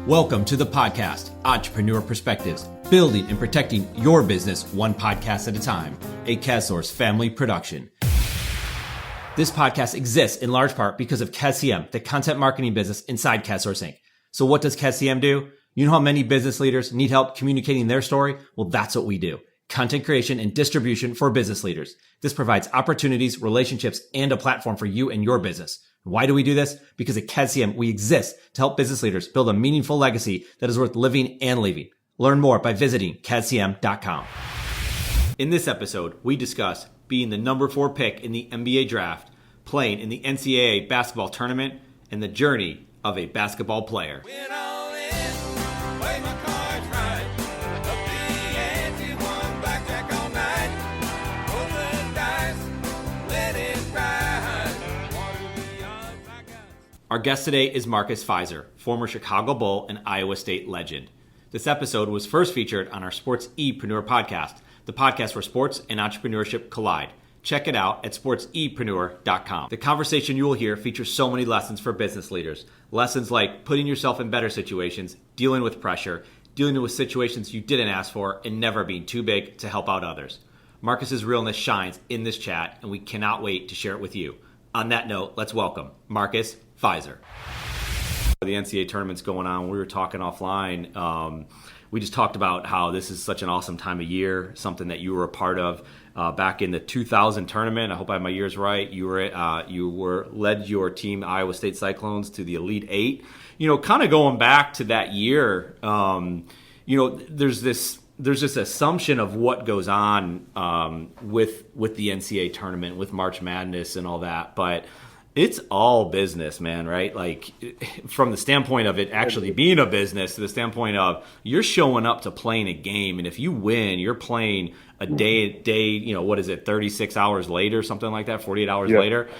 Welcome to the podcast, Entrepreneur Perspectives, building and protecting your business one podcast at a time, a CASSource family production. This podcast exists in large part because of CASCM, the content marketing business inside CASSource Inc. So what does CASCM do? You know how many business leaders need help communicating their story? Well, that's what we do. Content creation and distribution for business leaders. This provides opportunities, relationships, and a platform for you and your business. Why do we do this? Because at CASCM, we exist to help business leaders build a meaningful legacy that is worth living and leaving. Learn more by visiting CASCM.com. In this episode, we discuss being the number 4 pick in the NBA draft, playing in the NCAA basketball tournament, and the journey of a basketball player. Our guest today is Marcus Fizer, former Chicago Bull and Iowa State legend. This episode was first featured on our SportsEpreneur podcast, the podcast where sports and entrepreneurship collide. Check it out at sportsepreneur.com. The conversation you will hear features so many lessons for business leaders. Lessons like putting yourself in better situations, dealing with pressure, dealing with situations you didn't ask for, and never being too big to help out others. Marcus's realness shines in this chat, and we cannot wait to share it with you. On that note, let's welcome Marcus Fizer. The NCAA tournament's going on. We were talking offline. We just talked about how this is such an awesome time of year, something that you were a part of back in the 2000 tournament. I hope I have my years right. You led your team, Iowa State Cyclones, to the Elite Eight. You know, kind of going back to that year. There's this assumption of what goes on with the NCAA tournament, with March Madness and all that, but it's all business, man, right? Like, from the standpoint of it actually being a business to the standpoint of you're showing up to playing a game, and if you win, you're playing a day, 36 hours later, something like that, 48 hours later.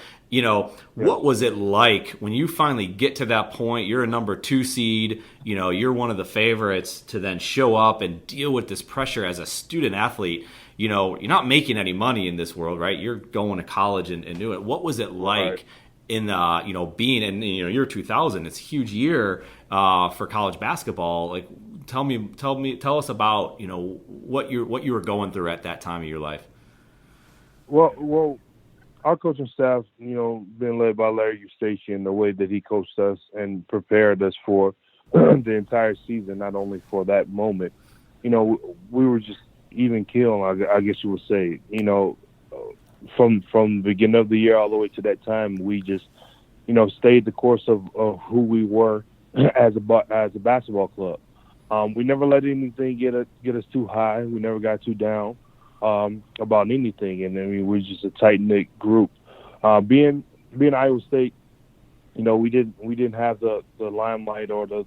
What was it like when you finally get to that point? You're a number 2 seed, you're one of the favorites to then show up and deal with this pressure as a student athlete. You're not making any money in this world, right? You're going to college and do it. What was it like in being in year 2000? It's a huge year for college basketball. Like, tell us about what you were going through at that time of your life. Well, our coaching staff, being led by Larry Eustachian, the way that he coached us and prepared us for the entire season, not only for that moment, we were just even keel, I guess you would say. From the beginning of the year all the way to that time, we just, stayed the course of who we were as a basketball club. We never let anything get us too high. We never got too down about anything, and we're just a tight knit group. Being Iowa State, we didn't have the limelight or the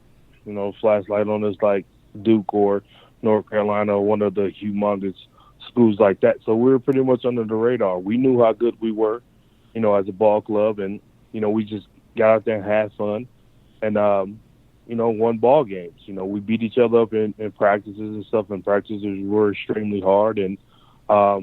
flashlight on us like Duke or North Carolina or one of the humongous schools like that. So we were pretty much under the radar. We knew how good we were, as a ball club, and we just got out there and had fun, and won ball games. We beat each other up in practices and stuff, and practices were extremely hard. And so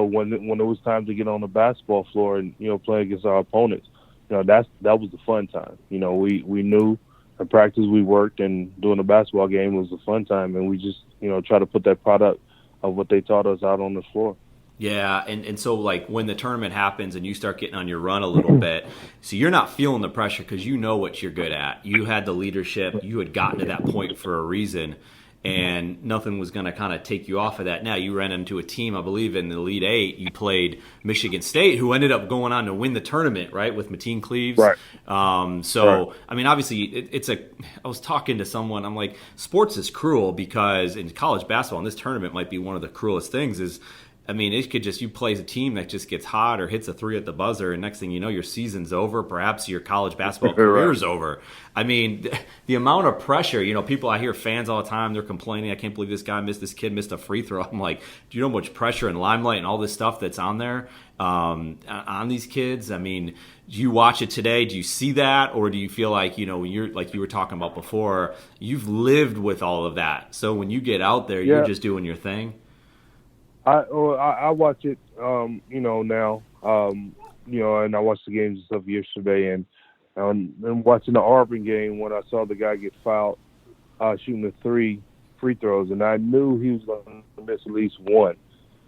when it was time to get on the basketball floor and play against our opponents, that was the fun time. We knew in practice we worked, and doing a basketball game was a fun time, and we just try to put that product of what they taught us out on the floor. Yeah, and so, like, when the tournament happens and you start getting on your run a little bit, so you're not feeling the pressure because you know what you're good at. You had the leadership. You had gotten to that point for a reason, and nothing was going to kind of take you off of that. Now, you ran into a team, I believe, in the Elite Eight. You played Michigan State, who ended up going on to win the tournament, right, with Mateen Cleaves. Right. Right. I mean, obviously, I was talking to someone. I'm like, sports is cruel because in college basketball, and this tournament might be one of the cruelest things, is, I mean, it could just, you play a team that just gets hot or hits a 3 at the buzzer, and next thing you know, your season's over. Perhaps your college basketball career's over. I mean, the amount of pressure, people, I hear fans all the time, they're complaining, I can't believe this kid missed a free throw. I'm like, do you know how much pressure and limelight and all this stuff that's on there on these kids? I mean, do you watch it today? Do you see that? Or do you feel like, when you're, like you were talking about before, you've lived with all of that. So when you get out there, you're just doing your thing? I watch it, now, and I watched the games and stuff yesterday, and And watching the Auburn game when I saw the guy get fouled shooting the 3 free throws, and I knew he was going to miss at least one.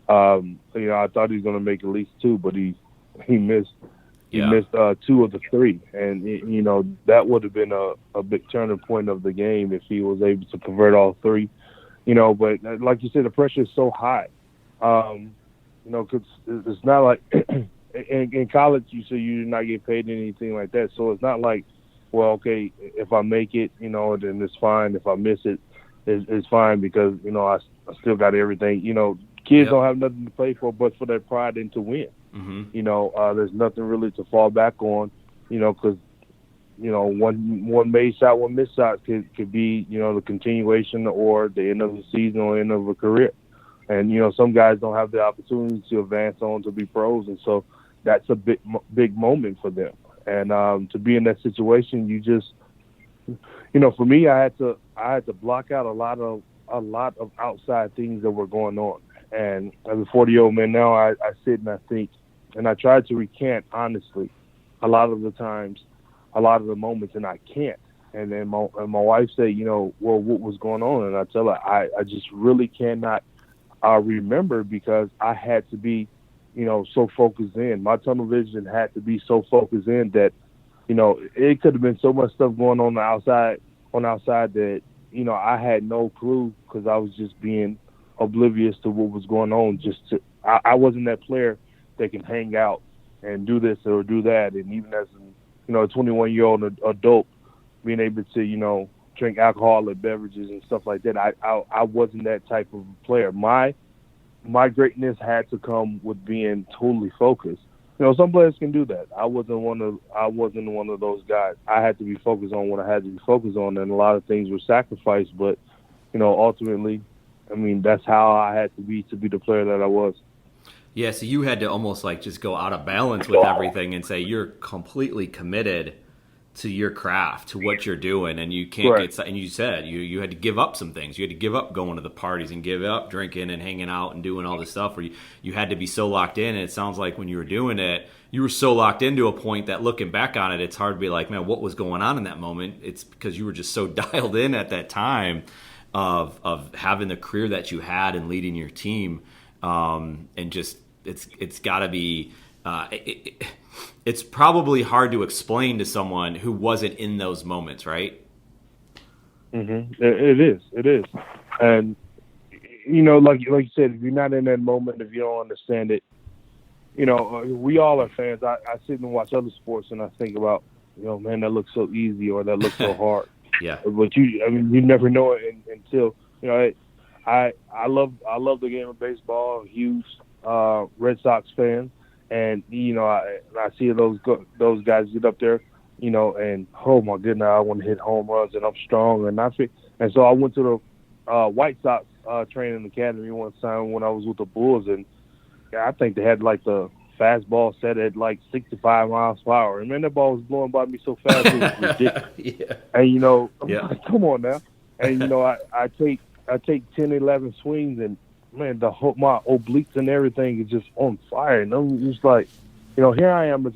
I thought he was going to make at least 2, but he missed. He missed 2 of the 3, and that would have been a big turning point of the game if he was able to convert all 3. But like you said, the pressure is so high. Because it's not like in college you do not get paid anything like that. So it's not like, well, okay, if I make it, then it's fine. If I miss it, it's fine because I still got everything. Kids don't have nothing to play for but for their pride and to win. Mm-hmm. There's nothing really to fall back on, because one made shot, one missed shot could be the continuation or the end of the season or end of a career. And some guys don't have the opportunity to advance on to be pros, and so that's a big moment for them. And to be in that situation, you just for me, I had to block out a lot of outside things that were going on. And as a 40-year-old man now, I sit and I think, and I try to recant honestly a lot of the times, a lot of the moments, and I can't. And then my wife said, well, what was going on? And I tell her, I just really cannot remember because I had to be, so focused in. My tunnel vision had to be so focused in that, it could have been so much stuff going on outside that, I had no clue because I was just being oblivious to what was going on. I wasn't that player that can hang out and do this or do that. And even as a 21-year-old adult, being able to, drink alcoholic beverages and stuff like that, I wasn't that type of player. My greatness had to come with being totally focused. Some players can do that. I wasn't one of those guys. I had to be focused on what I had to be focused on, and a lot of things were sacrificed. But ultimately, that's how I had to be the player that I was. Yeah, so you had to almost like just go out of balance with everything and say you're completely committed to your craft, to what you're doing, and you can't get. And you said you had to give up some things. You had to give up going to the parties and give up drinking and hanging out and doing all this stuff. Where you had to be so locked in. And it sounds like when you were doing it, you were so locked into a point that looking back on it, it's hard to be like, man, what was going on in that moment? It's because you were just so dialed in at that time of having the career that you had and leading your team, and just it's got to be. It's probably hard to explain to someone who wasn't in those moments, right? Mm-hmm. It is. And, like you said, if you're not in that moment, if you don't understand it, we all are fans. I sit and watch other sports and I think about, man, that looks so easy or that looks so hard. Yeah. But you never know it until, I love the game of baseball. I'm a huge Red Sox fan. And I see those guys get up there, and oh my goodness, I want to hit home runs, and I'm strong, and so I went to the White Sox training academy one time when I was with the Bulls, and I think they had like the fastball set at like 65 miles per hour, and man, that ball was blowing by me so fast it was ridiculous. Yeah. And I'm like, come on now, and I take 10, 11 swings and. Man, my obliques and everything is just on fire, and I'm just like, here I am as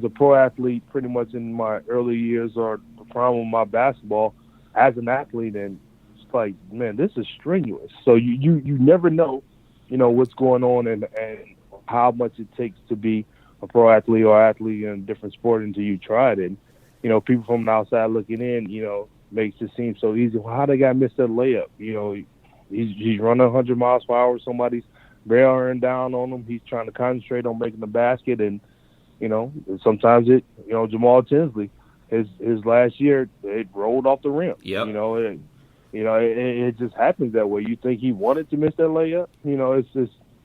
a pro athlete, pretty much in my early years or the prime of my basketball, as an athlete, and it's like, man, this is strenuous. So you never know, what's going on and how much it takes to be a pro athlete or athlete in a different sport until you try it, and people from the outside looking in, makes it seem so easy. Well, how they got missed that layup? He's running 100 miles per hour. Somebody's bearing down on him. He's trying to concentrate on making the basket, and sometimes Jamal Tinsley, his last year, it rolled off the rim. Yep. It just happens that way. You think he wanted to miss that layup?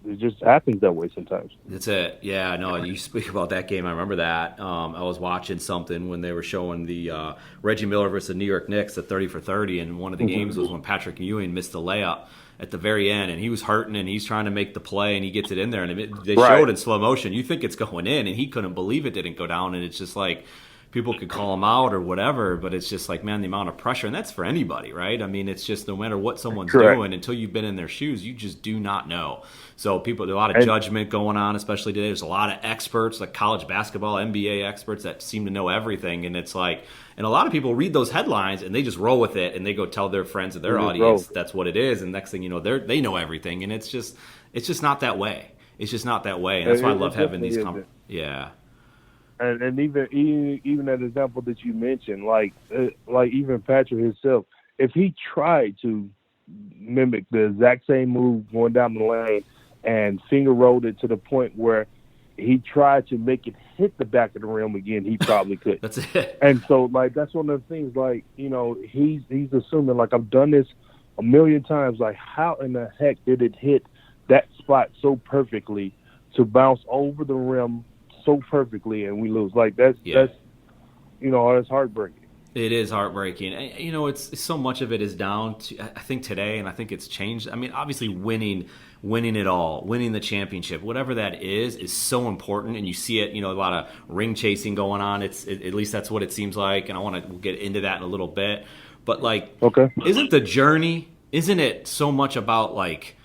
It just happens that way sometimes. That's it. Yeah, no, you speak about that game. I remember that. I was watching something when they were showing the Reggie Miller versus the New York Knicks, the 30 for 30, and one of the games was when Patrick Ewing missed the layup at the very end, and he was hurting, and he's trying to make the play, and he gets it in there, and they showed in slow motion. You think it's going in, and he couldn't believe it didn't go down, and it's just like people could call them out or whatever, but it's just like, man, the amount of pressure, and that's for anybody, right? I mean, it's just no matter what someone's doing, until you've been in their shoes, you just do not know. So there's a lot of judgment going on, especially today. There's a lot of experts, like college basketball, NBA experts that seem to know everything, and it's like, and a lot of people read those headlines and they just roll with it, and they go tell their friends and their audience that's what it is, and next thing you know, they know everything, and it's just not that way. It's just not that way, and that's why I love having these yeah. And even that example that you mentioned, like even Patrick himself, if he tried to mimic the exact same move going down the lane and finger rolled it to the point where he tried to make it hit the back of the rim again, he probably could. That's it. And so, like, that's one of the things, like, you know, he's assuming, like, I've done this a million times. Like, how in the heck did it hit that spot so perfectly to bounce over the rim so perfectly and we lose? Like, that's you know, that's heartbreaking. It is heartbreaking. And, you know, it's so much of it is down to, I think today, and I think it's changed. I mean, obviously winning it all, winning the championship, whatever that is so important. And you see it, you know, a lot of ring chasing going on. At least that's what it seems like. And I want to get into that in a little bit. But, like, isn't the journey, isn't it so much about, like,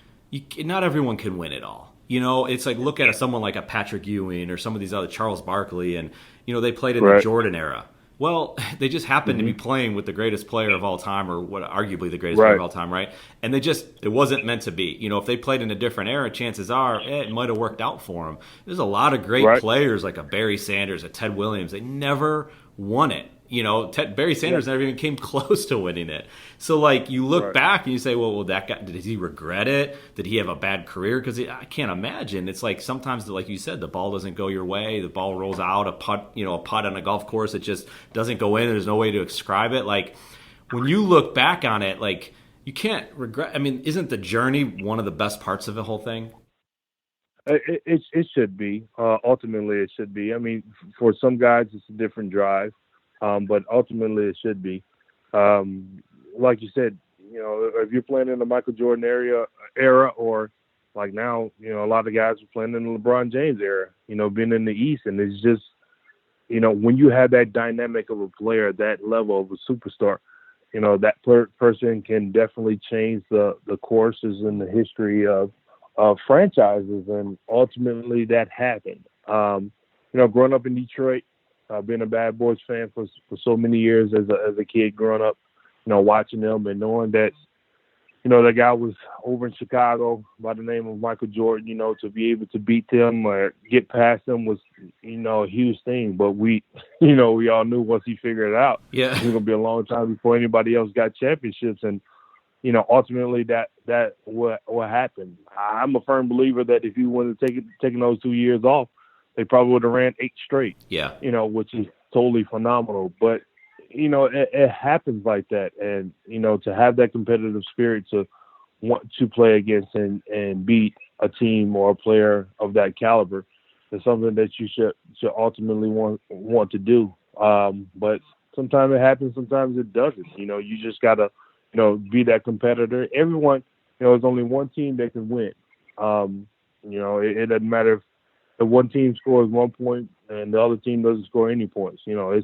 not everyone can win it all? You know, it's like, look at someone like a Patrick Ewing or some of these other, Charles Barkley, and, you know, they played in the Jordan era. Well, they just happened to be playing with the greatest player of all time, or what arguably the greatest player of all time, right? And it wasn't meant to be. You know, if they played in a different era, chances are it might have worked out for them. There's a lot of great players like a Barry Sanders, a Ted Williams. They never won it. You know, Barry Sanders never even came close to winning it. So, like, you look back and you say, well, that guy, did he regret it? Did he have a bad career? Because I can't imagine. It's like sometimes, like you said, the ball doesn't go your way. The ball rolls out, a putt on a golf course, it just doesn't go in. There's no way to describe it. Like, when you look back on it, like, you can't regret. I mean, isn't the journey one of the best parts of the whole thing? It should be. Ultimately, it should be. I mean, for some guys, it's a different drive. But ultimately it should be. Like you said, you know, if you're playing in the Michael Jordan era, or like now, you know, a lot of guys are playing in the LeBron James era, you know, being in the East. And it's just, you know, when you have that dynamic of a player, that level of a superstar, you know, that person can definitely change the courses in the history of franchises. And ultimately that happened. You know, growing up in Detroit, being a Bad Boys fan for so many years as a kid growing up, you know, watching them and knowing that, you know, that guy was over in Chicago by the name of Michael Jordan, you know, to be able to beat them or get past them was, you know, a huge thing. But we all knew once he figured it out, it was going to be a long time before anybody else got championships. And, you know, ultimately that what happened. I'm a firm believer that if you would have taken those 2 years off, they probably would have ran 8 straight. Yeah. You know, which is totally phenomenal. But, you know, it happens like that. And, you know, to have that competitive spirit to want to play against and beat a team or a player of that caliber is something that you should ultimately want to do. But sometimes it happens, sometimes it doesn't. You know, you just got to, you know, be that competitor. Everyone, you know, there's only one team that can win. You know, it doesn't matter if the one team scores 1 point and the other team doesn't score any points. You know,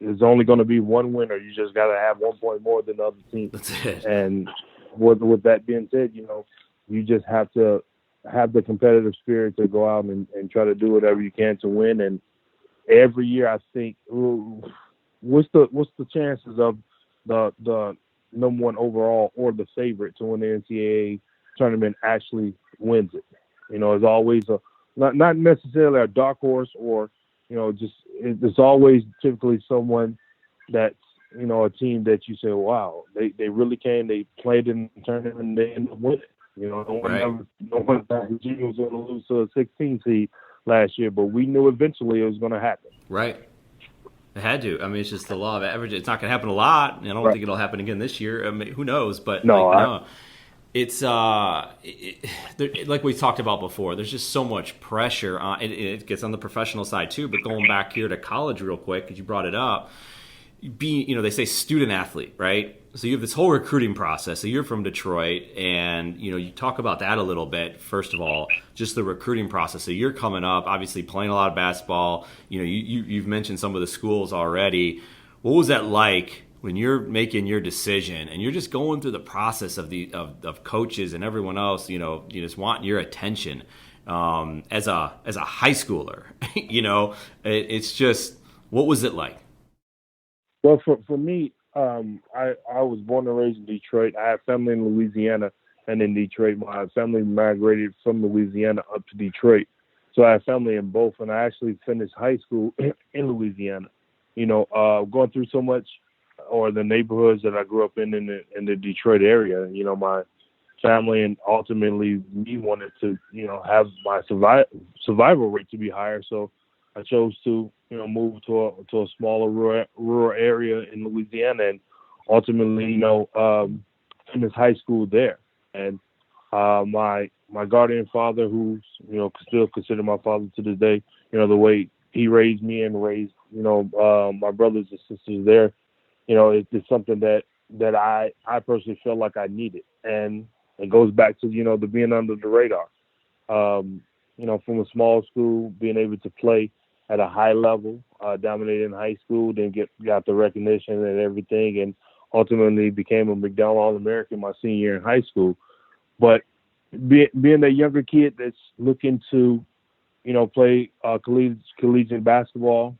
it's only going to be one winner. You just got to have 1 point more than the other team. That's it. And with that being said, you know, you just have to have the competitive spirit to go out and try to do whatever you can to win. And every year I think, what's the chances of the number one overall or the favorite to win the NCAA tournament actually wins it? You know, it's always not necessarily a dark horse, or, you know, just it's always typically someone that's, you know, a team that you say, wow, they really came, they played in the tournament and they ended up winning. You know, no one thought Virginia was going to lose to a 16 seed last year, but we knew eventually it was going to happen. Right. It had to. I mean, it's just the law of averages. It's not going to happen a lot, and I don't think it'll happen again this year. I mean, who knows? But it's like we talked about before. There's just so much pressure on it gets on the professional side too. But going back here to college real quick, because you brought it up, they say student athlete, right? So you have this whole recruiting process. So you're from Detroit, and you talk about that a little bit. First of all, just the recruiting process. So you're coming up, obviously playing a lot of basketball. You've mentioned some of the schools already. What was that like when you're making your decision and you're just going through the process of coaches and everyone else? You just want your attention as a high schooler. It's just, what was it like? Well, for me, I was born and raised in Detroit. I have family in Louisiana and in Detroit. My family migrated from Louisiana up to Detroit. So I have family in both, and I actually finished high school in Louisiana. Going through so much, or the neighborhoods that I grew up in the Detroit area, my family and ultimately me wanted to, have my survival rate to be higher. So I chose to, move to a smaller rural area in Louisiana, and ultimately, finish high school there. And my guardian father, who's still considered my father to this day, the way he raised me and raised my brothers and sisters there, it's something that I personally felt like I needed, and it goes back to the being under the radar. From a small school, being able to play at a high level, dominated in high school, then got the recognition and everything, and ultimately became a McDonald All-American my senior year in high school. But being a younger kid that's looking to, play collegiate basketball,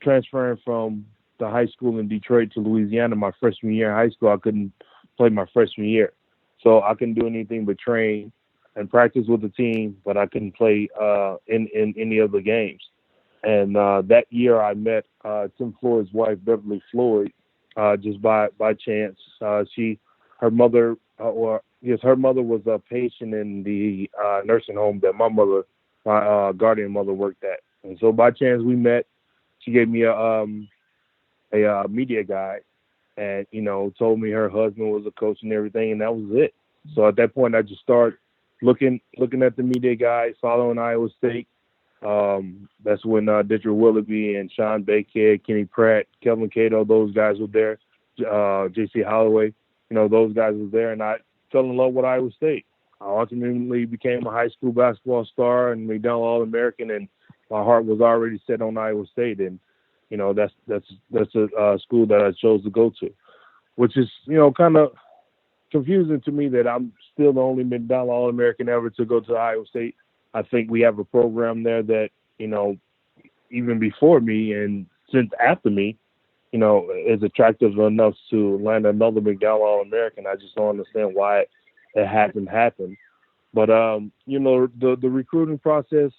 transferring from the high school in Detroit to Louisiana my freshman year in high school, I couldn't play my freshman year. So I couldn't do anything but train and practice with the team, but I couldn't play in any of the games. And that year I met Tim Floyd's wife, Beverly Floyd, just by chance. Her mother was a patient in the nursing home that my guardian mother worked at. And so by chance we met. She gave me a media guide, and told me her husband was a coach and everything, and that was it. So at that point, I just started looking at the media guide, following Iowa State. That's when Dietrich Willoughby and Sean Bakehead, Kenny Pratt, Kelvin Cato, those guys were there. J.C. Holloway, those guys were there, and I fell in love with Iowa State. I ultimately became a high school basketball star and McDonald All-American, and my heart was already set on Iowa State, and that's a school that I chose to go to, which is kind of confusing to me that I'm still the only McDonald All-American ever to go to Iowa State. I think we have a program there that even before me and since after me, is attractive enough to land another McDonald All-American. I just don't understand why it hasn't happened. But the recruiting process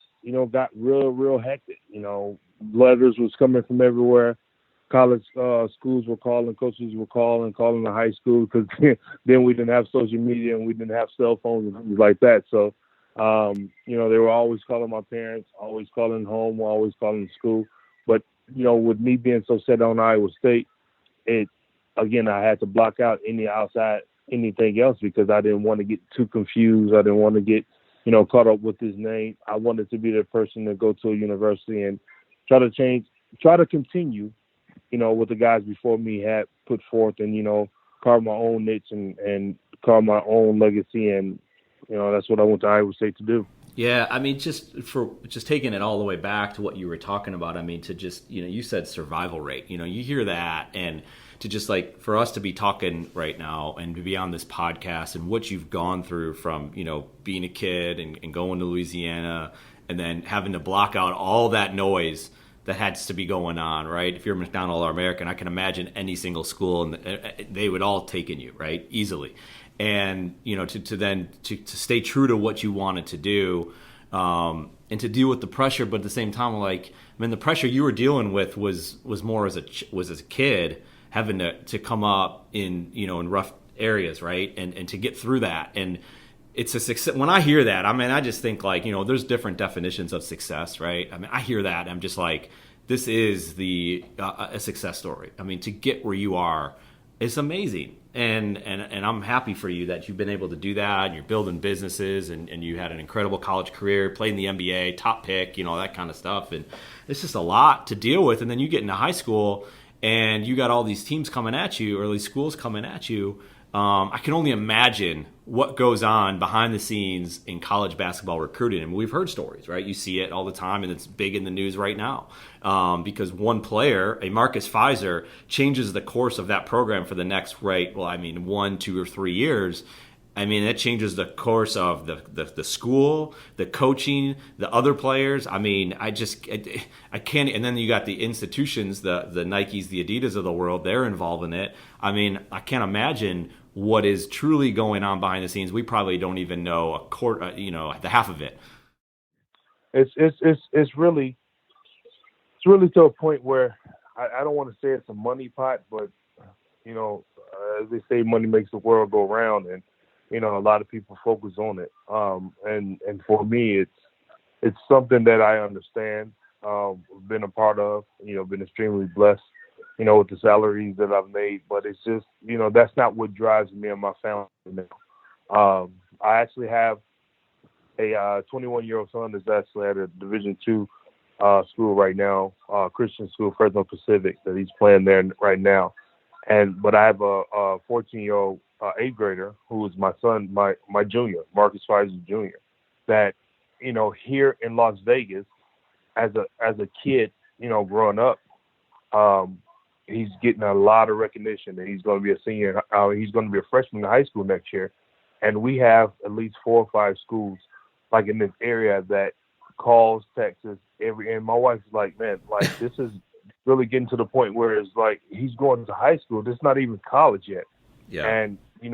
got real hectic. Letters was coming from everywhere. College schools were calling, coaches were calling the high school, because then we didn't have social media and we didn't have cell phones and things like that. So, they were always calling my parents, always calling home, always calling school. But, with me being so set on Iowa State, I had to block out anything else, because I didn't want to get too confused. I didn't want to get, caught up with his name. I wanted to be the person to go to a university and try to continue, what the guys before me had put forth, and, carve my own niche and carve my own legacy. And, that's what I went to Iowa State to do. Yeah, I mean, just taking it all the way back to what you were talking about, I mean, to just, you said survival rate, you hear that, and to just like, for us to be talking right now and to be on this podcast and what you've gone through from, being a kid and going to Louisiana and then having to block out all that noise that has to be going on, right? If you're a McDonald All-American, I can imagine any single school, and they would all take in you, right? Easily. And, to stay true to what you wanted to do, and to deal with the pressure, but at the same time, the pressure you were dealing with was more as a kid, having to come up in, in rough areas, right? And to get through that. And it's a success. When I hear that, I just think there's different definitions of success, right? I hear that, I'm just like, this is a success story. To get where you are, it's amazing. And I'm happy for you that you've been able to do that, and you're building businesses, and you had an incredible college career, played in the NBA, top pick, that kind of stuff. And it's just a lot to deal with. And then you get into high school, and you got all these teams coming at you, or these schools coming at you. I can only imagine what goes on behind the scenes in college basketball recruiting. And we've heard stories, right? You see it all the time, and it's big in the news right now because one player, a Marcus Fizer, changes the course of that program for the next, 1, 2, or 3 years. I mean, that changes the course of the school, the coaching, the other players. I mean, I can't. And then you got the institutions, the Nikes, the Adidas of the world. They're involved in it. I mean, I can't imagine what is truly going on behind the scenes. We probably don't even know the half of it. It's really to a point where I don't want to say it's a money pot, but as they say, money makes the world go round, and a lot of people focus on it. And for me, it's something that I understand, been a part of, been extremely blessed, with the salaries that I've made, but it's just, that's not what drives me and my family now. I actually have a 21-year-old son that's actually at a Division II school right now, Christian school, Fresno Pacific, that he's playing there right now. But I have a 14-year-old 8th grader who is my son, my junior, Marcus Fizer Jr., that, here in Las Vegas, as a kid, growing up, he's getting a lot of recognition that he's going to be a senior. He's going to be a freshman in high school next year. And we have at least 4 or 5 schools like in this area that calls Texas and my wife's like, man, like this is really getting to the point where it's like he's going to high school. This is not even college yet. Yeah. And he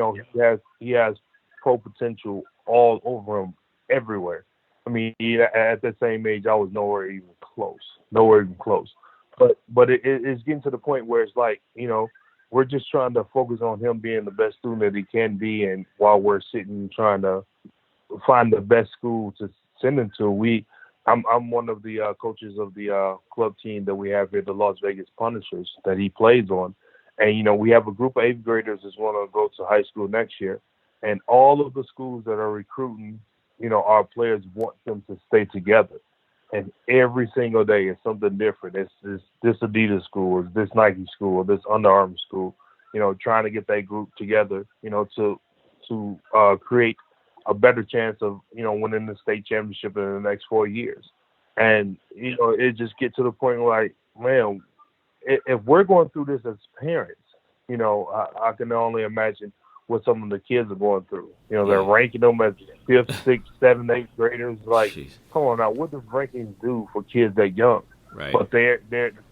has pro potential all over him everywhere. I mean, at that same age, I was nowhere even close. But it's getting to the point where it's like, we're just trying to focus on him being the best student that he can be, and while we're sitting trying to find the best school to send him to, I'm one of the coaches of the club team that we have here, the Las Vegas Punishers, that he plays on. And, we have a group of 8th graders that's want to go to high school next year. And all of the schools that are recruiting, our players want them to stay together. And every single day is something different. It's this Adidas school, it's this Nike school, this Under Armour school, trying to get that group together, to create a better chance of, winning the state championship in the next 4 years. And, it just get to the point where, like, man, if we're going through this as parents, I can only imagine what some of the kids are going through. They're ranking them as 5th, 6th, 7th, 8th graders. Like, Jeez. Come on now, what does rankings do for kids that young? Right. But they're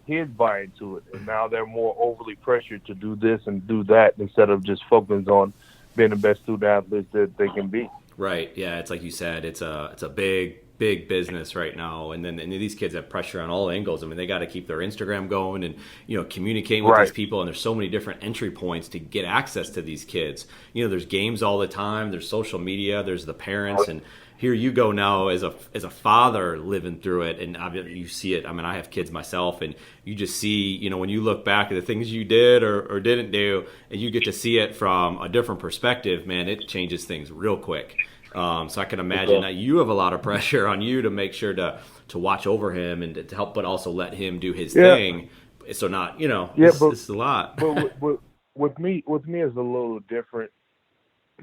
kids buy into it, and now they're more overly pressured to do this and do that instead of just focusing on being the best student athletes that they can be. Right. Yeah. It's like you said. It's a big business right now, and these kids have pressure on all angles. I mean, they got to keep their Instagram going and communicating with right. these people. And there's so many different entry points to get access to these kids. There's games all the time. There's social media. There's the parents, and here you go now as a father living through it, and you see it. I mean, I have kids myself, and you just see when you look back at the things you did or didn't do, and you get to see it from a different perspective. Man, it changes things real quick. So I can imagine that you have a lot of pressure on you to make sure to watch over him and to help, but also let him do his thing. So not, this is a lot. But with me is a little different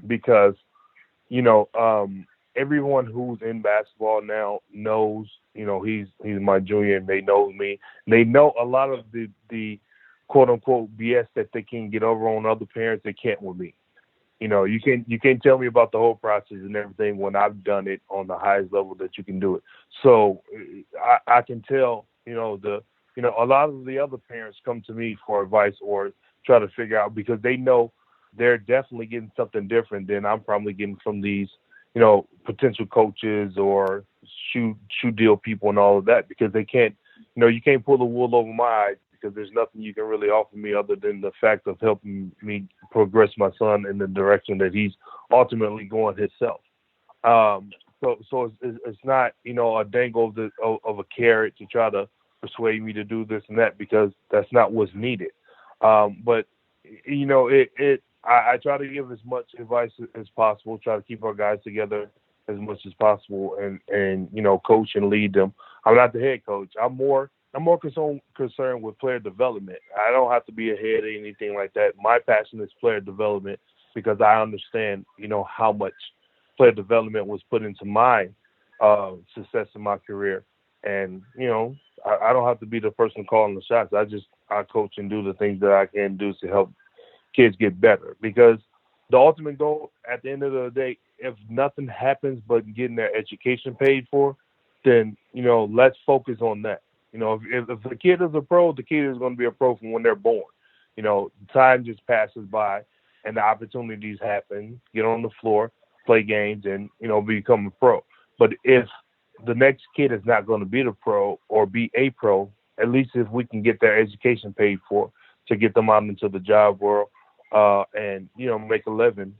because, everyone who's in basketball now knows, he's my junior, and they know me. They know a lot of the quote unquote BS that they can get over on other parents they can't with me. You can't tell me about the whole process and everything when I've done it on the highest level that you can do it. So I can tell, a lot of the other parents come to me for advice or try to figure out, because they know they're definitely getting something different than I'm probably getting from these, potential coaches or shoe deal people and all of that, because they can't, you can't pull the wool over my eyes, because there's nothing you can really offer me other than the fact of helping me progress my son in the direction that he's ultimately going himself. So it's not, a dangle of a carrot to try to persuade me to do this and that, because that's not what's needed. But I try to give as much advice as possible, try to keep our guys together as much as possible, and coach and lead them. I'm not the head coach. I'm more I'm more concerned with player development. I don't have to be ahead or anything like that. My passion is player development because I understand, how much player development was put into my success in my career. And, I don't have to be the person calling the shots. I coach and do the things that I can do to help kids get better. Because the ultimate goal at the end of the day, if nothing happens but getting their education paid for, then, let's focus on that. If the kid is a pro, the kid is going to be a pro from when they're born. Time just passes by and the opportunities happen, get on the floor, play games, and, become a pro. But if the next kid is not going to be the pro or be a pro, at least if we can get their education paid for to get them out into the job world and, make a living,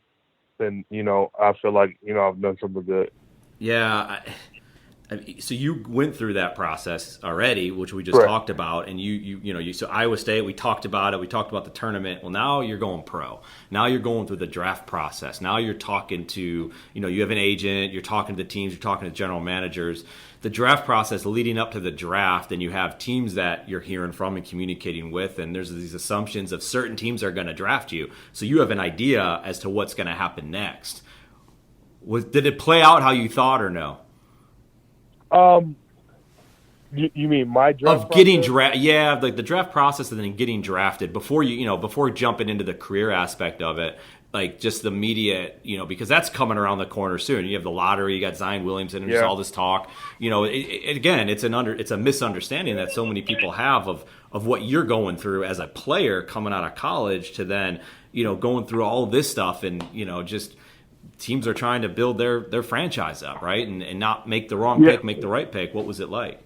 then, I feel like, I've done something good. Yeah. So you went through that process already, which we just Correct. talked about, and so Iowa State, we talked about it. We talked about the tournament. Well, now you're going pro. Now you're going through the draft process. Now you're talking to, you have an agent. You're talking to the teams. You're talking to general managers. The draft process leading up to the draft, and you have teams that you're hearing from and communicating with, and there's these assumptions of certain teams are going to draft you. So you have an idea as to what's going to happen next. Did it play out how you thought or no? You mean my draft of getting process? drafted? Yeah, like the draft process and then getting drafted before before jumping into the career aspect of it, like just the immediate, because that's coming around the corner soon. You have the lottery, you got Zion Williamson, and just all this talk. Again, it's a misunderstanding that so many people have of what you're going through as a player coming out of college to then, going through all this stuff and, just teams are trying to build their franchise up, right? And not make the wrong pick, make the right pick. What was it like?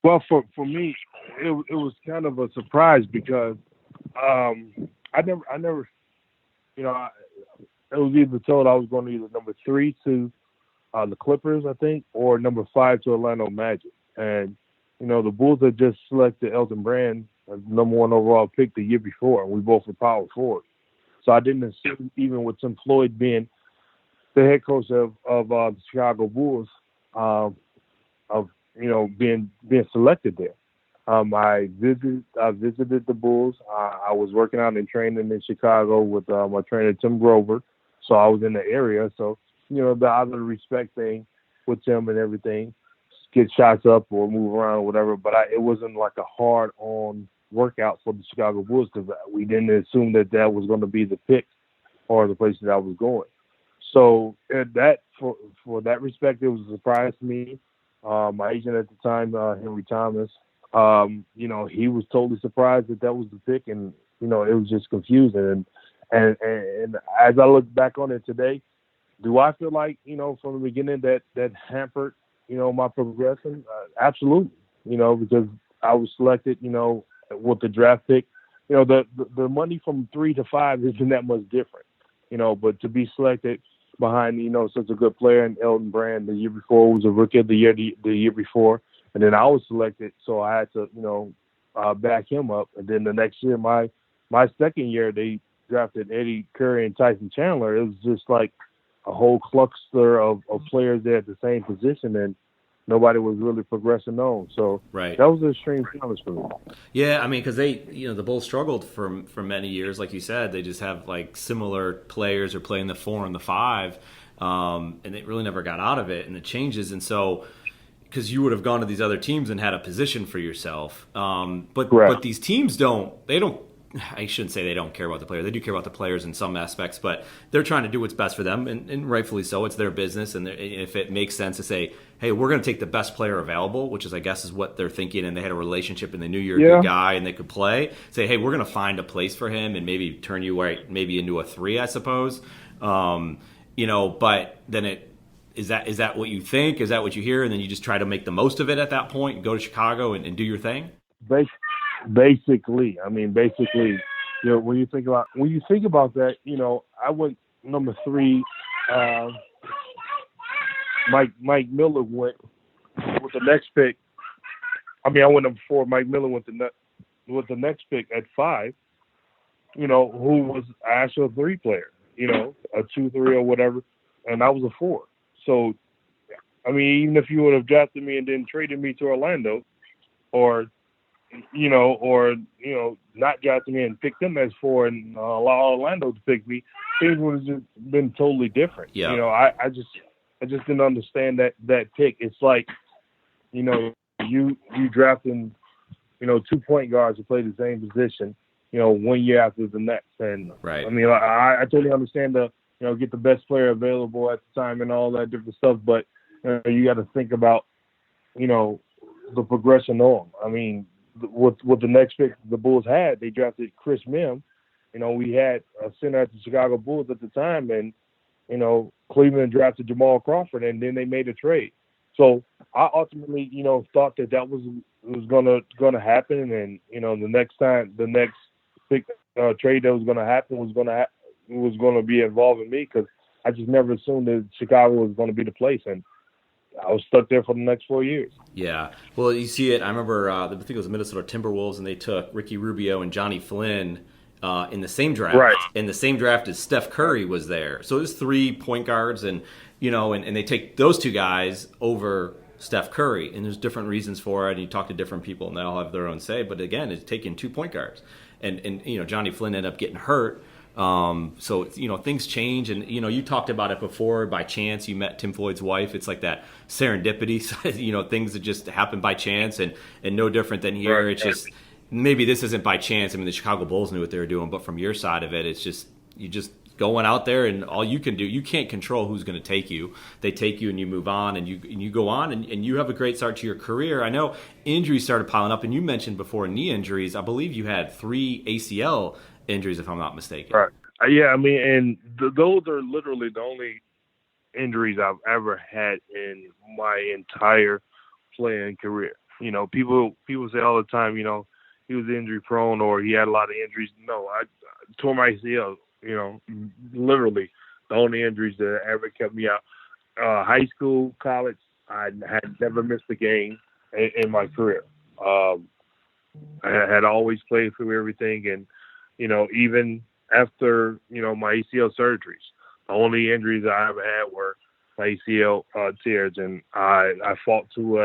Well, for me, it was kind of a surprise because I never, it was either told I was going to either number 3 to the Clippers, I think, or number 5 to Orlando Magic. And, the Bulls had just selected Elton Brand as number 1 overall pick the year before, and we both were power forward. So I didn't assume, even with Tim Floyd being the head coach of the Chicago Bulls, of being selected there. I visited the Bulls. I was working out and training in Chicago with my trainer Tim Grover, so I was in the area. So the out of the respect thing with Tim and everything, get shots up or move around or whatever. But it wasn't like a hard on workout for the Chicago Bulls because we didn't assume that was going to be the pick or the place that I was going. So for that respect, it was a surprise to me. My agent at the time, Henry Thomas, he was totally surprised that was the pick, and it was just confusing. And as I look back on it today, do I feel like from the beginning that hampered my progression? Absolutely. Because I was selected, with the draft pick. The money from 3 to 5 isn't that much different, but to be selected behind, such a good player in Elton Brand the year before, was a rookie of the year the year before, and then I was selected, so I had to, back him up. And then the next year, my second year, they drafted Eddie Curry and Tyson Chandler. It was just like a whole cluster of players there at the same position, and nobody was really progressing on. So right. That was an extreme challenge for me. Yeah, I mean, because they, the Bulls struggled for many years, like you said. They just have like similar players are playing the 4 and the 5, and they really never got out of it. And the changes, and so because you would have gone to these other teams and had a position for yourself, but these teams don't. I shouldn't say they don't care about the players. They do care about the players in some aspects, but they're trying to do what's best for them, and rightfully so. It's their business, and if it makes sense to say, hey, we're going to take the best player available, which is, I guess, is what they're thinking, and they had a relationship and they knew you're a good guy and they could play, say, hey, we're going to find a place for him and maybe turn you maybe into a 3, I suppose. But then is that what you think? Is that what you hear? And then you just try to make the most of it at that point and go to Chicago and do your thing? Basically, when you think about that, I went number 3. Mike Miller went with the next pick. I went number 4. Mike Miller went with the next pick at 5. Who was actually a 3 player, a 2-3 or whatever, and I was a 4. So, even if you would have drafted me and then traded me to Orlando, or not drafting me and pick them as 4 and allow Orlando to pick me, things would have just been totally different. Yeah. I just didn't understand that pick. It's like, you drafting, 2 point guards to play the same position, 1 year after the next. And right. I mean, I totally understand the, get the best player available at the time and all that different stuff, but you got to think about, the progression on. I mean, with the next pick the Bulls had, they drafted Chris Mim. We had a center at the Chicago Bulls at the time, and Cleveland drafted Jamal Crawford, and then they made a trade. So I ultimately, thought that was gonna happen, and the next big trade that was gonna happen was gonna be involving me, because I just never assumed that Chicago was gonna be the place, and I was stuck there for the next 4 years. Yeah. Well, you see it. I remember, I think it was the Minnesota Timberwolves, and they took Ricky Rubio and Johnny Flynn in the same draft. Right. In the same draft as Steph Curry was there. So there's 3 point guards, and and they take those 2 guys over Steph Curry, and there's different reasons for it. And you talk to different people, and they all have their own say. But again, it's taking 2 point guards, and Johnny Flynn ended up getting hurt. So things change, and you talked about it before. By chance, you met Tim Floyd's wife. It's like that serendipity, things that just happen by chance, and no different than here. Right. It's just maybe this isn't by chance. I mean, the Chicago Bulls knew what they were doing, but from your side of it, it's just you just going out there, and all you can do, you can't control who's going to take you. They take you, and you move on, and you go on, and you have a great start to your career. I know injuries started piling up, and you mentioned before knee injuries. I believe you had 3 ACL injuries, if I'm not mistaken. Right. Yeah, I mean, and those are literally the only injuries I've ever had in my entire playing career. People say all the time, he was injury prone or he had a lot of injuries. No, I tore my ACL. Literally the only injuries that ever kept me out. High school, college, I had never missed a game in my career. I had always played through everything, and even after, my ACL surgeries, the only injuries I ever had were my ACL tears, and I fought to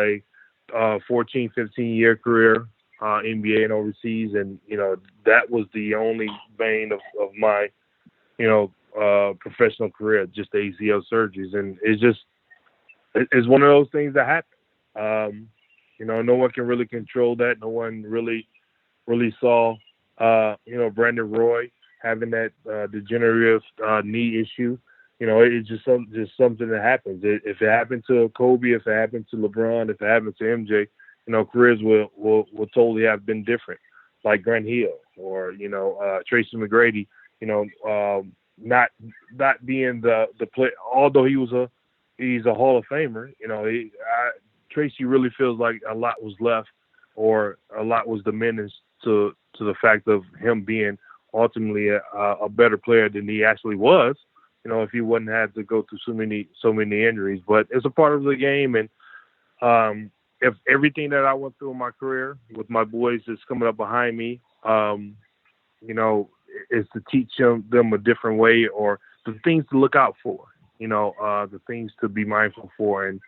a 14, 15-year career, NBA and overseas, and, that was the only vein of my, professional career, just the ACL surgeries. And it's one of those things that happen. No one can really control that. No one really saw, Brandon Roy having that degenerative knee issue. It's just something that happens. If it happened to Kobe, if it happened to LeBron, if it happened to MJ, careers will totally have been different. Like Grant Hill or Tracy McGrady. Not being the play. Although he's a Hall of Famer. Tracy really feels like a lot was left, or a lot was diminished to the fact of him being ultimately a better player than he actually was, if he wouldn't have to go through so many injuries. But it's a part of the game, and if everything that I went through in my career with my boys that's coming up behind me, is to teach them a different way, or the things to look out for, the things to be mindful for, and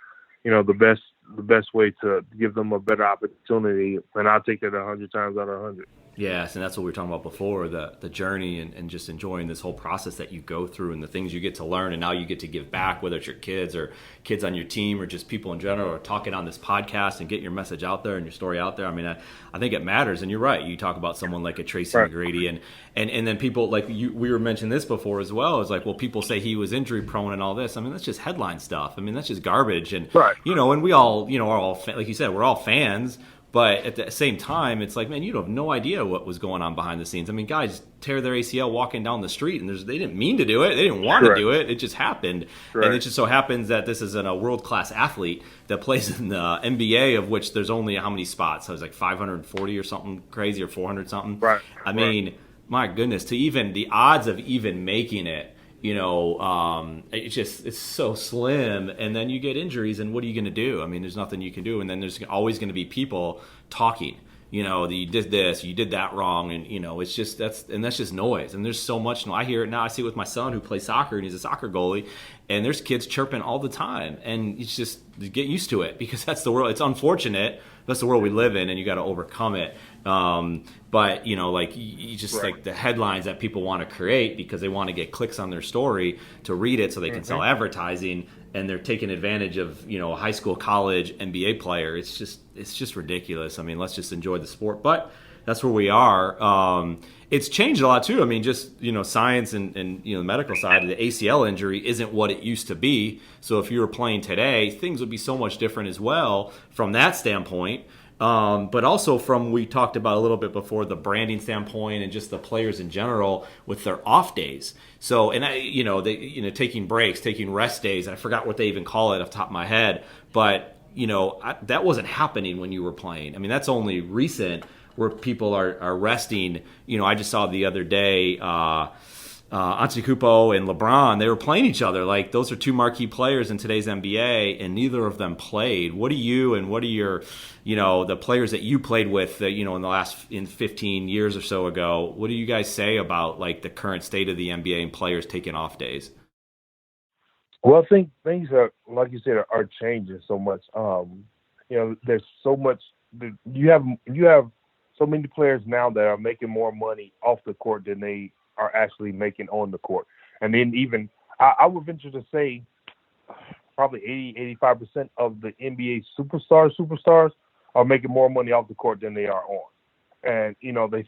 the best way to give them a better opportunity. And I'll take that 100 times out of 100. Yes, and that's what we were talking about before, the journey and just enjoying this whole process that you go through and the things you get to learn, and now you get to give back, whether it's your kids or kids on your team or just people in general, or talking on this podcast and get your message out there and your story out there. I mean, I think it matters, and you're right. You talk about someone like a Tracy McGrady, and then people like we were mentioning this before as well. It's like, well, people say he was injury prone and all this. I mean, that's just headline stuff. I mean, that's just garbage, and and we all are all like you said, we're all fans. But at the same time, it's like, man, you have no idea what was going on behind the scenes. I mean, guys tear their ACL walking down the street, and they didn't mean to do it. They didn't want to do it. It just happened. And it just so happens that this is a world-class athlete that plays in the NBA, of which there's only how many spots? So it was like 540 or something crazy, or 400 something. I mean, my goodness, to even the odds of even making it, it's so slim, and then you get injuries, and what are you going to do? I mean, there's nothing you can do, and then there's always going to be people talking, that you did this, you did that wrong, and it's just that's just noise. And there's so much. I hear it now. I see it with my son who plays soccer, and he's a soccer goalie, and there's kids chirping all the time, and it's just you get used to it because that's the world. It's unfortunate. That's the world we live in, and you got to overcome it. But you just right. like the headlines that people want to create because they want to get clicks on their story to read it so they can sell advertising, and they're taking advantage of a high school, college, NBA player. It's just ridiculous. I mean, let's just enjoy the sport. But that's where we are. It's changed a lot too. I mean, just science and the medical side. The ACL injury isn't what it used to be. So if you were playing today, things would be so much different as well from that standpoint. But also from, we talked about a little bit before, the branding standpoint and just the players in general with their off days. So, and taking breaks, taking rest days. I forgot what they even call it off the top of my head, but that wasn't happening when you were playing. I mean, that's only recent where people are resting. I just saw the other day, Antetokounmpo and LeBron, they were playing each other. Like, those are two marquee players in today's NBA, and neither of them played. What are your, the players that you played with, in 15 years or so ago, what do you guys say about like the current state of the NBA and players taking off days? Well, I think things are, like you said, are changing so much. There's so much. You have so many players now that are making more money off the court than they are actually making on the court. And then even, I would venture to say probably 80-85% of the NBA superstars are making more money off the court than they are on. And, they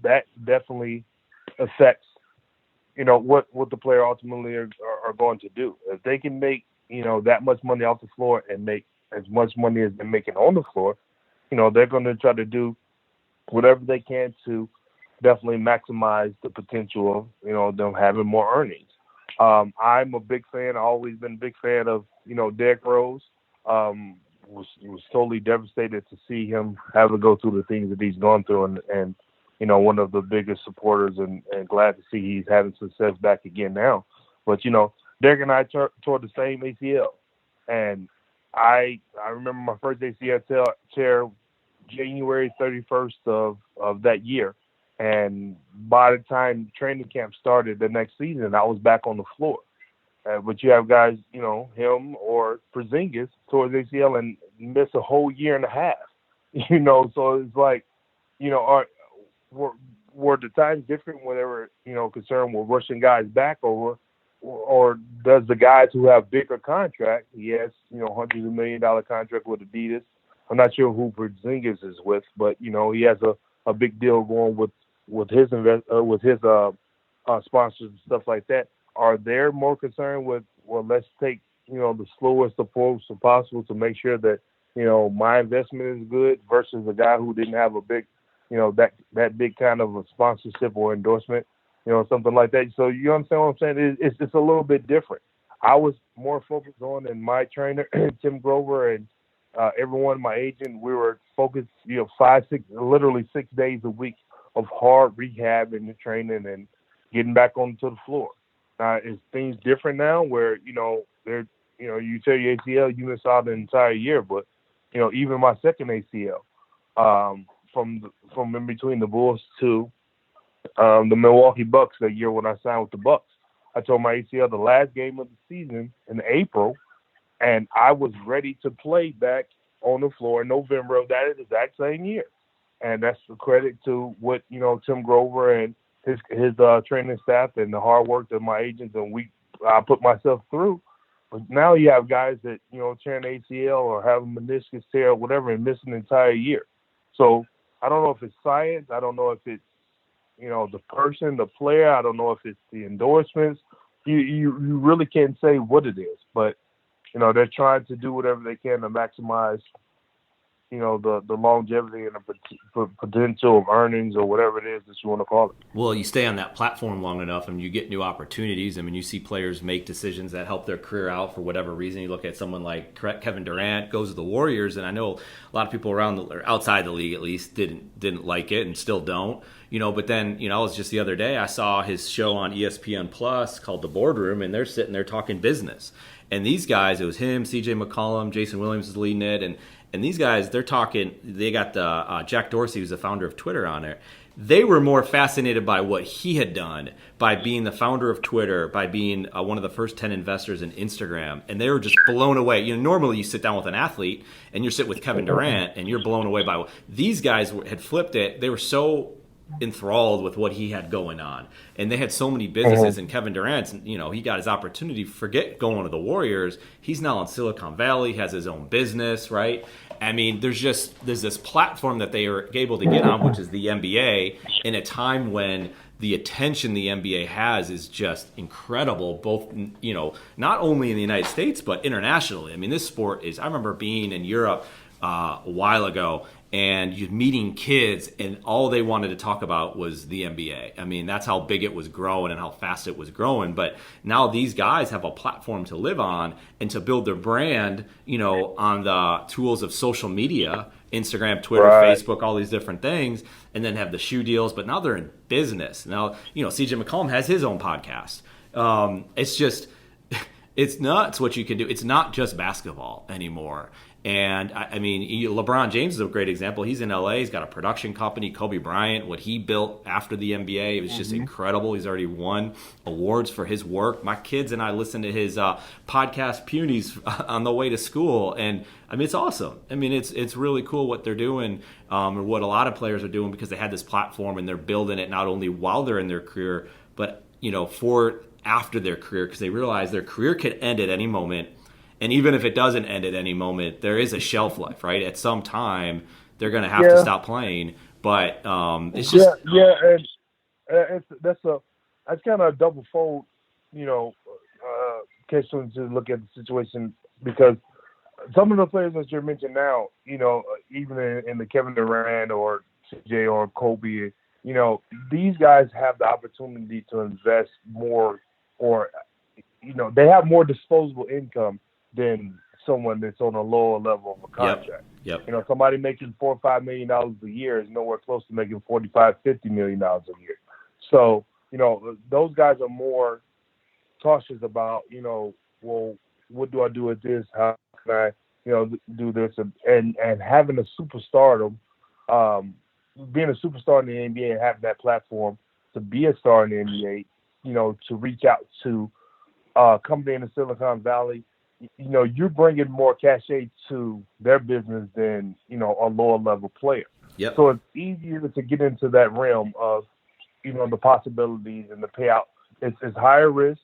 that definitely affects, what the player ultimately are going to do. If they can make, that much money off the floor and make as much money as they're making on the floor, they're going to try to do whatever they can to definitely maximize the potential of, them having more earnings. I'm a big fan. I've always been a big fan of, Derrick Rose. Was totally devastated to see him have to go through the things that he's gone through, and one of the biggest supporters, and glad to see he's having success back again now. But, Derrick and I tore the same ACL, and I remember my first ACL tear January 31st of that year. And by the time training camp started the next season, I was back on the floor. But you have guys, him or Porzingis towards ACL and miss a whole year and a half. So it's like, were the times different when they were, concerned with rushing guys back over, or does the guys who have bigger contracts, yes, hundreds of $1 million contract with Adidas. I'm not sure who Porzingis is with, but he has a big deal going with his sponsors and stuff like that. Are they more concerned with, well, let's take the slowest approach possible to make sure that my investment is good, versus a guy who didn't have a big that big kind of a sponsorship or endorsement, something like that. So you understand what I'm saying? It's a little bit different. I was more focused on, and my trainer Tim Grover and everyone, my agent, we were focused, literally 6 days a week of hard rehab and training and getting back onto the floor. Is things different now where, they're, you tear your ACL, you miss out the entire year. But, even my second ACL, from in between the Bulls to the Milwaukee Bucks that year when I signed with the Bucks, I tore my ACL the last game of the season in April, and I was ready to play back on the floor in November of that exact same year. And that's a credit to what, Tim Grover and his training staff and the hard work that my agents and I put myself through. But now you have guys that, tear an ACL or have a meniscus tear or whatever and miss an entire year. So I don't know if it's science. I don't know if it's, the person, the player. I don't know if it's the endorsements. You really can't say what it is. But, they're trying to do whatever they can to maximize, the longevity and the potential of earnings or whatever it is that you want to call it. Well, you stay on that platform long enough and you get new opportunities. I mean, you see players make decisions that help their career out for whatever reason. You look at someone like Kevin Durant goes to the Warriors, and I know a lot of people or outside the league at least didn't like it and still don't. But then, it was just the other day I saw his show on ESPN Plus called The Boardroom, and they're sitting there talking business. And these guys, it was him, CJ McCollum, Jason Williams is leading it, And these guys, they're talking, they got the Jack Dorsey, who's the founder of Twitter, on there. They were more fascinated by what he had done, by being the founder of Twitter, by being one of the first 10 investors in Instagram. And they were just blown away. You know, normally you sit down with an athlete and you sit with Kevin Durant and you're blown away by what these guys had flipped it. They were so enthralled with what he had going on, and they had so many businesses. And Kevin Durant's, you know, he got his opportunity. Forget going to the Warriors, he's now in Silicon Valley, has his own business, right? I mean, there's this platform that they are able to get on, which is the NBA, in a time when the attention the NBA has is just incredible, both, you know, not only in the United States but internationally. I mean, this sport is, I remember being in Europe a while ago, and you're meeting kids, and all they wanted to talk about was the NBA. I mean, that's how big it was growing and how fast it was growing. But now these guys have a platform to live on and to build their brand, you know, on the tools of social media, Instagram, Twitter, Facebook, all these different things, and then have the shoe deals. But now they're in business. Now, you know, CJ McCollum has his own podcast. It's just, it's nuts what you can do. It's not just basketball anymore. And I mean, LeBron James is a great example. He's in LA. He's got a production company. Kobe Bryant, what he built after the NBA, it was just incredible. He's already won awards for his work. My kids and I listen to his podcast Punies on the way to school, and I mean, it's awesome. I mean, it's really cool what they're doing, or what a lot of players are doing, because they had this platform and they're building it not only while they're in their career, but, you know, for after their career, because they realize their career could end at any moment. And even if it doesn't end at any moment, there is a shelf life, right? At some time, they're going to have to stop playing. But it's just and that's kind of a double fold, you know, case to look at the situation, because some of the players that you're mentioning now, you know, even in the Kevin Durant or CJ or Kobe, you know, these guys have the opportunity to invest more, or, you know, they have more disposable income than someone that's on a lower level of a contract. Yep. You know, somebody making $4 or $5 million a year is nowhere close to making $45-50 million a year. So, you know, those guys are more cautious about, you know, well, what do I do with this? How can I, you know, do this? And having a superstardom, being a superstar in the NBA and having that platform to be a star in the NBA, you know, to reach out to a company in the Silicon Valley, you know, you're bringing more cachet to their business than, you know, a lower level player. Yep. So it's easier to get into that realm of, you know, the possibilities and the payout. It's higher risk.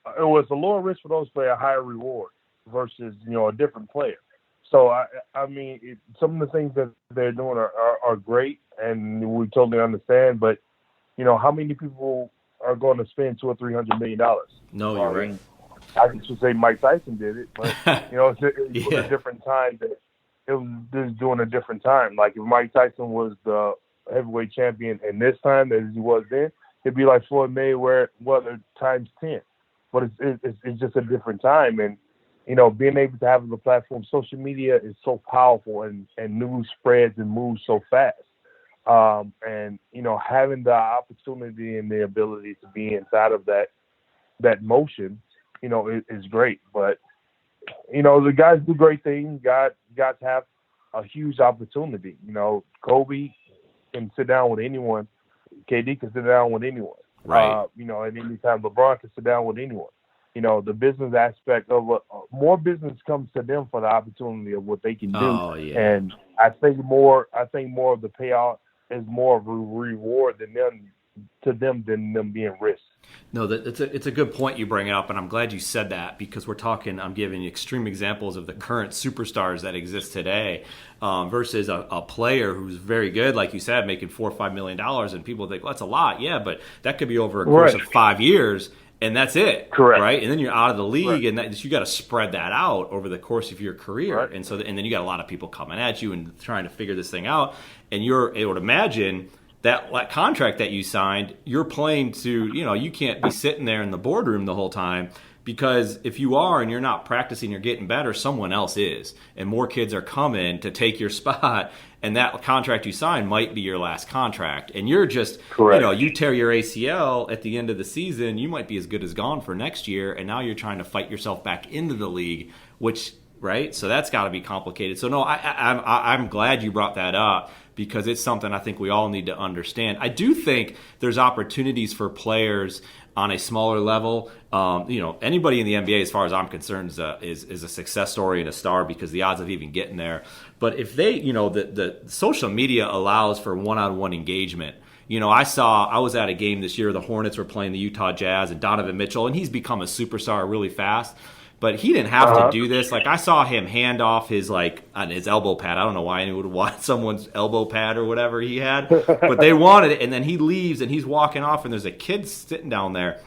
It's a lower risk for those players, a higher reward versus, you know, a different player. So, I mean, some of the things that they're doing are great, and we totally understand. But, you know, how many people are going to spend $200 or $300 million? No, you're right. I should say Mike Tyson did it, but, you know, it was a different time. It was just during a different time. Like, if Mike Tyson was the heavyweight champion in this time as he was then, it'd be like Floyd Mayweather times 10. But it's just a different time. And, you know, being able to have the platform, social media is so powerful, and news spreads and moves so fast. And, you know, having the opportunity and the ability to be inside of that motion, you know, is great. But, you know, the guys do great things. Guys have a huge opportunity. You know, Kobe can sit down with anyone. KD can sit down with anyone. Right. You know, at any time, LeBron can sit down with anyone. You know, the business aspect of more business comes to them for the opportunity of what they can do. Oh, yeah. And I think more of the payout is more of a reward than them being risked. No, it's a good point you bring up, and I'm glad you said that, because I'm giving extreme examples of the current superstars that exist today, versus a player who's very good, like you said, making $4 or $5 million, and people think, well, that's a lot. Yeah, but that could be over a course of 5 years, and that's it. Correct. Right? And then you're out of the league, and you got to spread that out over the course of your career. Right. And then you got a lot of people coming at you and trying to figure this thing out, and you're able to imagine that contract that you signed, you're playing to, you know, you can't be sitting there in the boardroom the whole time, because if you are and you're not practicing, you're getting better, someone else is. And more kids are coming to take your spot, and that contract you signed might be your last contract. And you're just, Correct. You know, you tear your ACL at the end of the season, you might be as good as gone for next year, and now you're trying to fight yourself back into the league, which right? So that's got to be complicated. So no, I'm glad you brought that up, because it's something I think we all need to understand. I do think there's opportunities for players on a smaller level. Anybody in the NBA, as far as I'm concerned, is a success story and a star, because the odds of even getting there. But if they, the social media allows for one-on-one engagement. I was at a game this year. The Hornets were playing the Utah Jazz and Donovan Mitchell, and he's become a superstar really fast. But he didn't have to do this. Like, I saw him hand off his elbow pad. I don't know why anyone would want someone's elbow pad or whatever he had, but they wanted it. And then he leaves and he's walking off, and there's a kid sitting down there.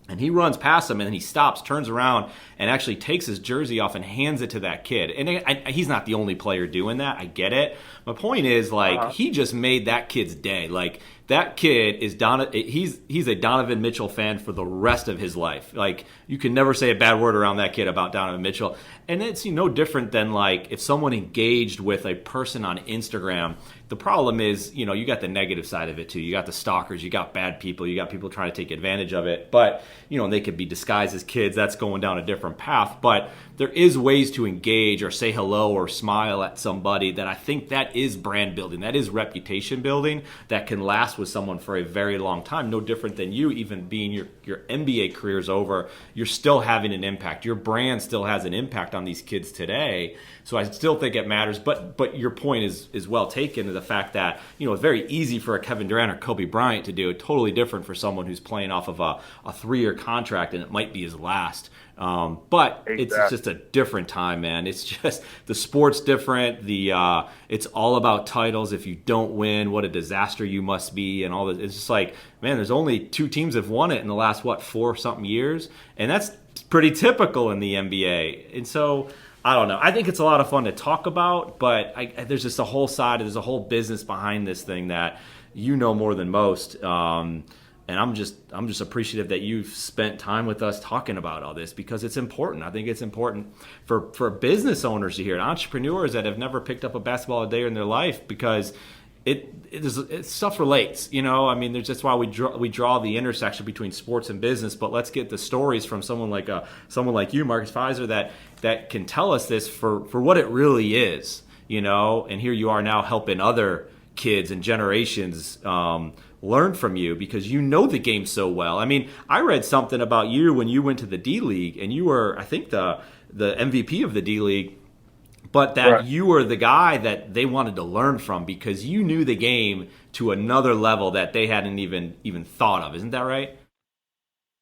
And he runs past him, and then he stops, turns around, and actually takes his jersey off and hands it to that kid. And he's not the only player doing that. I get it. My point is, he just made that kid's day. Like, that kid is he's a Donovan Mitchell fan for the rest of his life. Like, you can never say a bad word around that kid about Donovan Mitchell. And it's no different than, if someone engaged with a person on Instagram. The problem is, you got the negative side of it too. You got the stalkers, you got bad people, you got people trying to take advantage of it. But, they could be disguised as kids. That's going down a different path. But there is ways to engage or say hello or smile at somebody that I think that is brand building. That is reputation building that can last with someone for a very long time. No different than you, even being your NBA career is over, you're still having an impact. Your brand still has an impact on these kids today. So I still think it matters. But your point is well taken, to the fact that, it's very easy for a Kevin Durant or Kobe Bryant to do it. Totally different for someone who's playing off of a 3-year contract, and it might be his last. But Exactly. It's just a different time, man. It's just the sport's different. It's all about titles. If you don't win, what a disaster you must be, and all this. It's just man, there's only 2 teams have won it in the last 4-something years, and that's pretty typical in the NBA. And so, I don't know. I think it's a lot of fun to talk about, but there's just a whole side. There's a whole business behind this thing that more than most. And I'm just appreciative that you've spent time with us talking about all this, because it's important. I think it's important for business owners to hear it, entrepreneurs that have never picked up a basketball a day in their life, because it stuff relates. That's why we draw the intersection between sports and business. But let's get the stories from someone like you, Marcus Fizer, that can tell us this for what it really is. And here you are now helping other kids and generations learn from you, because the game so well. I read something about you when you went to the D League, and you were, I think, the MVP of the D League, but that Right. You were the guy that they wanted to learn from, because you knew the game to another level that they hadn't even thought of. Isn't that right?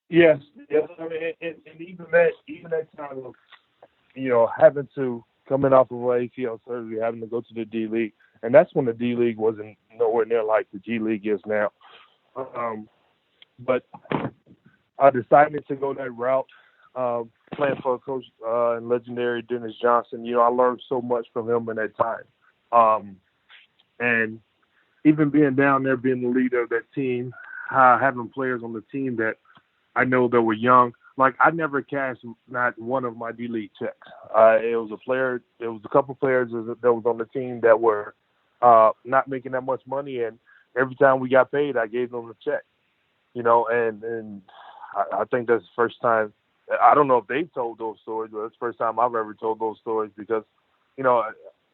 Yes. And even that time of, having to coming off of ACL surgery, having to go to the D League, and that's when the D League wasn't nowhere near like the G League is now. But I decided to go that route, playing for a coach and legendary Dennis Johnson. I learned so much from him in that time. And even being down there, being the leader of that team, having players on the team that I know that were young. I never cashed not one of my D League checks. It was a couple players that was on the team that were not making that much money, and every time we got paid, I gave them a check. And I think that's the first time. I don't know if they've told those stories, but it's the first time I've ever told those stories, because,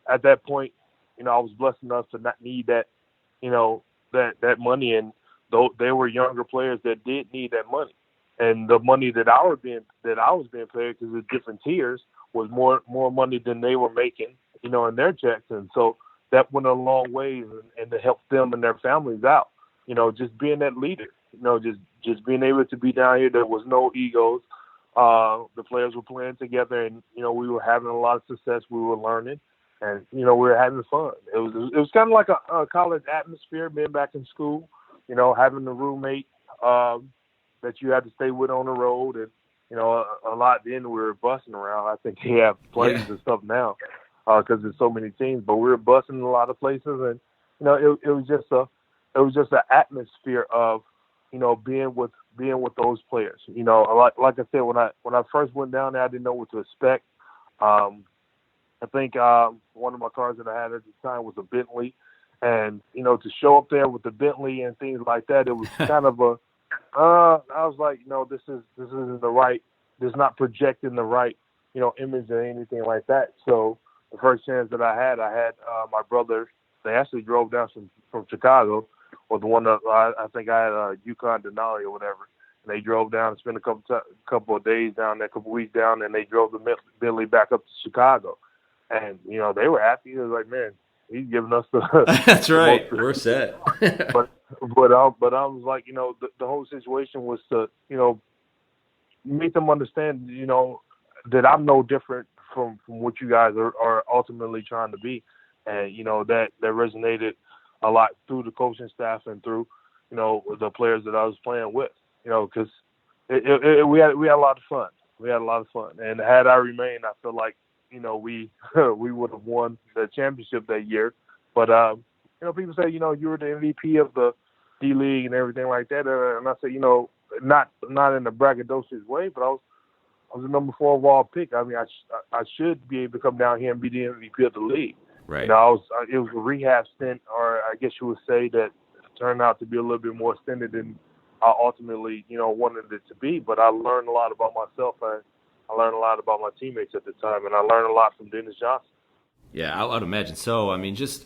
at that point, I was blessed enough to not need that, that money, and though they were younger players that did need that money. And the money that I was being paid, because of different tiers, was more money than they were making, in their checks. And so that went a long way, and to help them and their families out. Just being that leader. Just being able to be down here. There was no egos. The players were playing together, and we were having a lot of success. We were learning, and we were having fun. It was kind of like a college atmosphere, being back in school. Having the roommate that you had to stay with on the road, and a lot then we were bussing around. I think they have planes and stuff now because there's so many teams, but we were bussing in a lot of places, and it was just an atmosphere of being with those players. Like I said, when I first went down there, I didn't know what to expect. I think one of my cars that I had at the time was a Bentley, and to show up there with the Bentley and things like that, it was kind of I was like, this isn't the right. This is not projecting the right, image or anything like that. So the first chance that I had my brother. They actually drove down from Chicago, or the one that I think I had Yukon Denali or whatever. And they drove down and spent a couple of days down there, a couple of weeks down, and they drove the Bentley back up to Chicago. And they were happy. It was like, man, he's giving us the. That's right. We're set. but I was like, the whole situation was to make them understand, that I'm no different from what you guys are ultimately trying to be. And, that resonated a lot through the coaching staff and through, the players that I was playing with, because we had a lot of fun. We had a lot of fun. And had I remained, I feel like, we would have won the championship that year. But, people say, you were the MVP of the D-League and everything like that. And I said, not in a braggadocious way, but I was the number 4 overall pick. I mean, I should be able to come down here and be the MVP of the league. Right. It was a rehab stint, or I guess you would say that turned out to be a little bit more extended than I ultimately, wanted it to be. But I learned a lot about myself, and I learned a lot about my teammates at the time, and I learned a lot from Dennis Johnson. Yeah, I would imagine so. I mean, just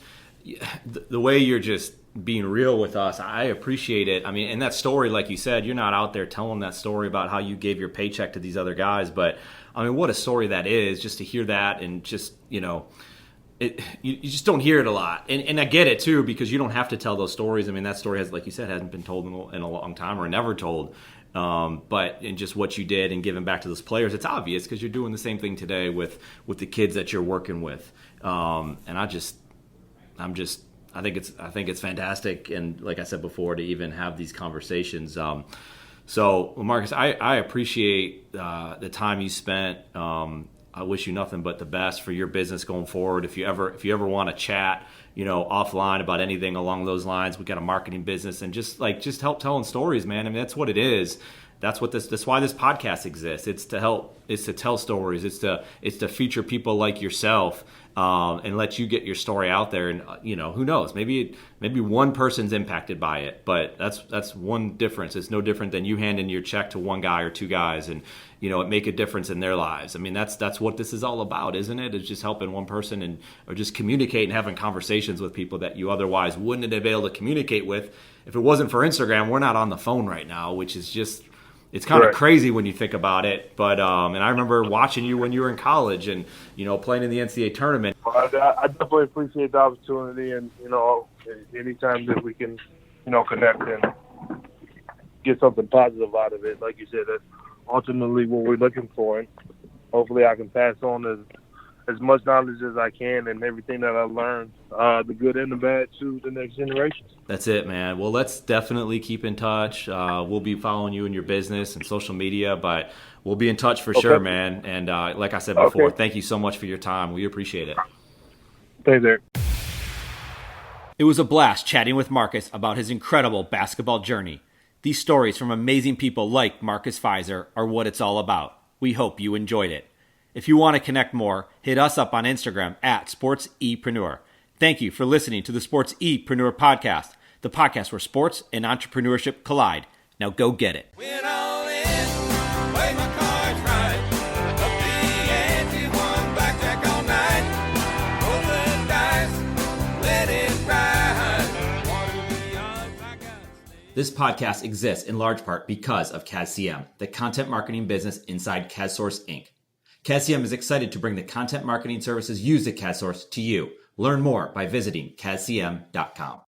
the way you're just being real with us, I appreciate it. I mean, and that story, like you said, you're not out there telling that story about how you gave your paycheck to these other guys, but I mean, what a story that is, just to hear that and just, you just don't hear it a lot. And I get it, too, because you don't have to tell those stories. I mean, that story, like you said, hasn't been told in a long time or never told. But in just what you did and giving back to those players, it's obvious because you're doing the same thing today with the kids that you're working with. And I think it's fantastic. And like I said before, to even have these conversations. So, Marcus, I appreciate the time you spent. I wish you nothing but the best for your business going forward. If you ever want to chat, offline about anything along those lines, we got a marketing business, and just help telling stories, man. I mean, that's what it is. That's why this podcast exists. It's to tell stories. It's to feature people like yourself, and let you get your story out there. And who knows? Maybe one person's impacted by it, but that's one difference. It's no different than you handing your check to one guy or two guys, and it make a difference in their lives. I mean, that's what this is all about, isn't it? It's just helping one person or just communicating, having conversations with people that you otherwise wouldn't have been able to communicate with if it wasn't for Instagram. We're not on the phone right now, which is just. It's kind of crazy when you think about it, but and I remember watching you when you were in college and playing in the NCAA tournament. I definitely appreciate the opportunity, and anytime that we can connect and get something positive out of it, like you said, that's ultimately what we're looking for, and hopefully I can pass on as much knowledge as I can and everything that I learned, the good and the bad, to the next generation. That's it, man. Well, let's definitely keep in touch. We'll be following you in your business and social media, but we'll be in touch for sure, man. And like I said before, Thank you so much for your time. We appreciate it. Thanks, Eric. It was a blast chatting with Marcus about his incredible basketball journey. These stories from amazing people like Marcus Fizer are what it's all about. We hope you enjoyed it. If you want to connect more, hit us up on Instagram at SportsEpreneur. Thank you for listening to the SportsEpreneur podcast, the podcast where sports and entrepreneurship collide. Now go get it. Went all in, play my cards right. Up the ante, won blackjack all night. Roll the dice, let it ride. What are the odds I got? This podcast exists in large part because of CASCM, the content marketing business inside CASSource Inc. CASCM is excited to bring the content marketing services used at CASSource to you. Learn more by visiting CASCM.com.